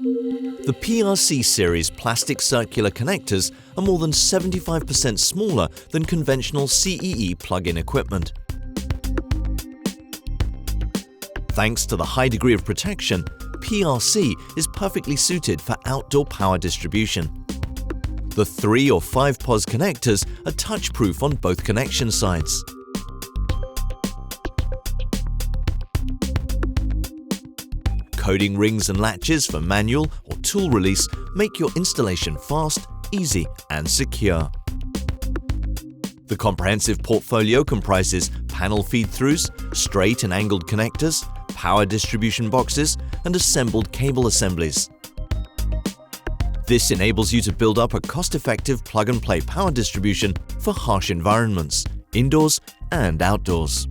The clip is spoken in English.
The PRC series plastic circular connectors are more than 75% smaller than conventional CEE plug-in equipment. Thanks to the high degree of protection, PRC is perfectly suited for outdoor power distribution. The 3 or 5 POS connectors are touch-proof on both connection sides. Coding rings and latches for manual or tool release make your installation fast, easy, and secure. The comprehensive portfolio comprises panel feed-throughs, straight and angled connectors, power distribution boxes, and assembled cable assemblies. This enables you to build up a cost-effective plug-and-play power distribution for harsh environments, indoors and outdoors.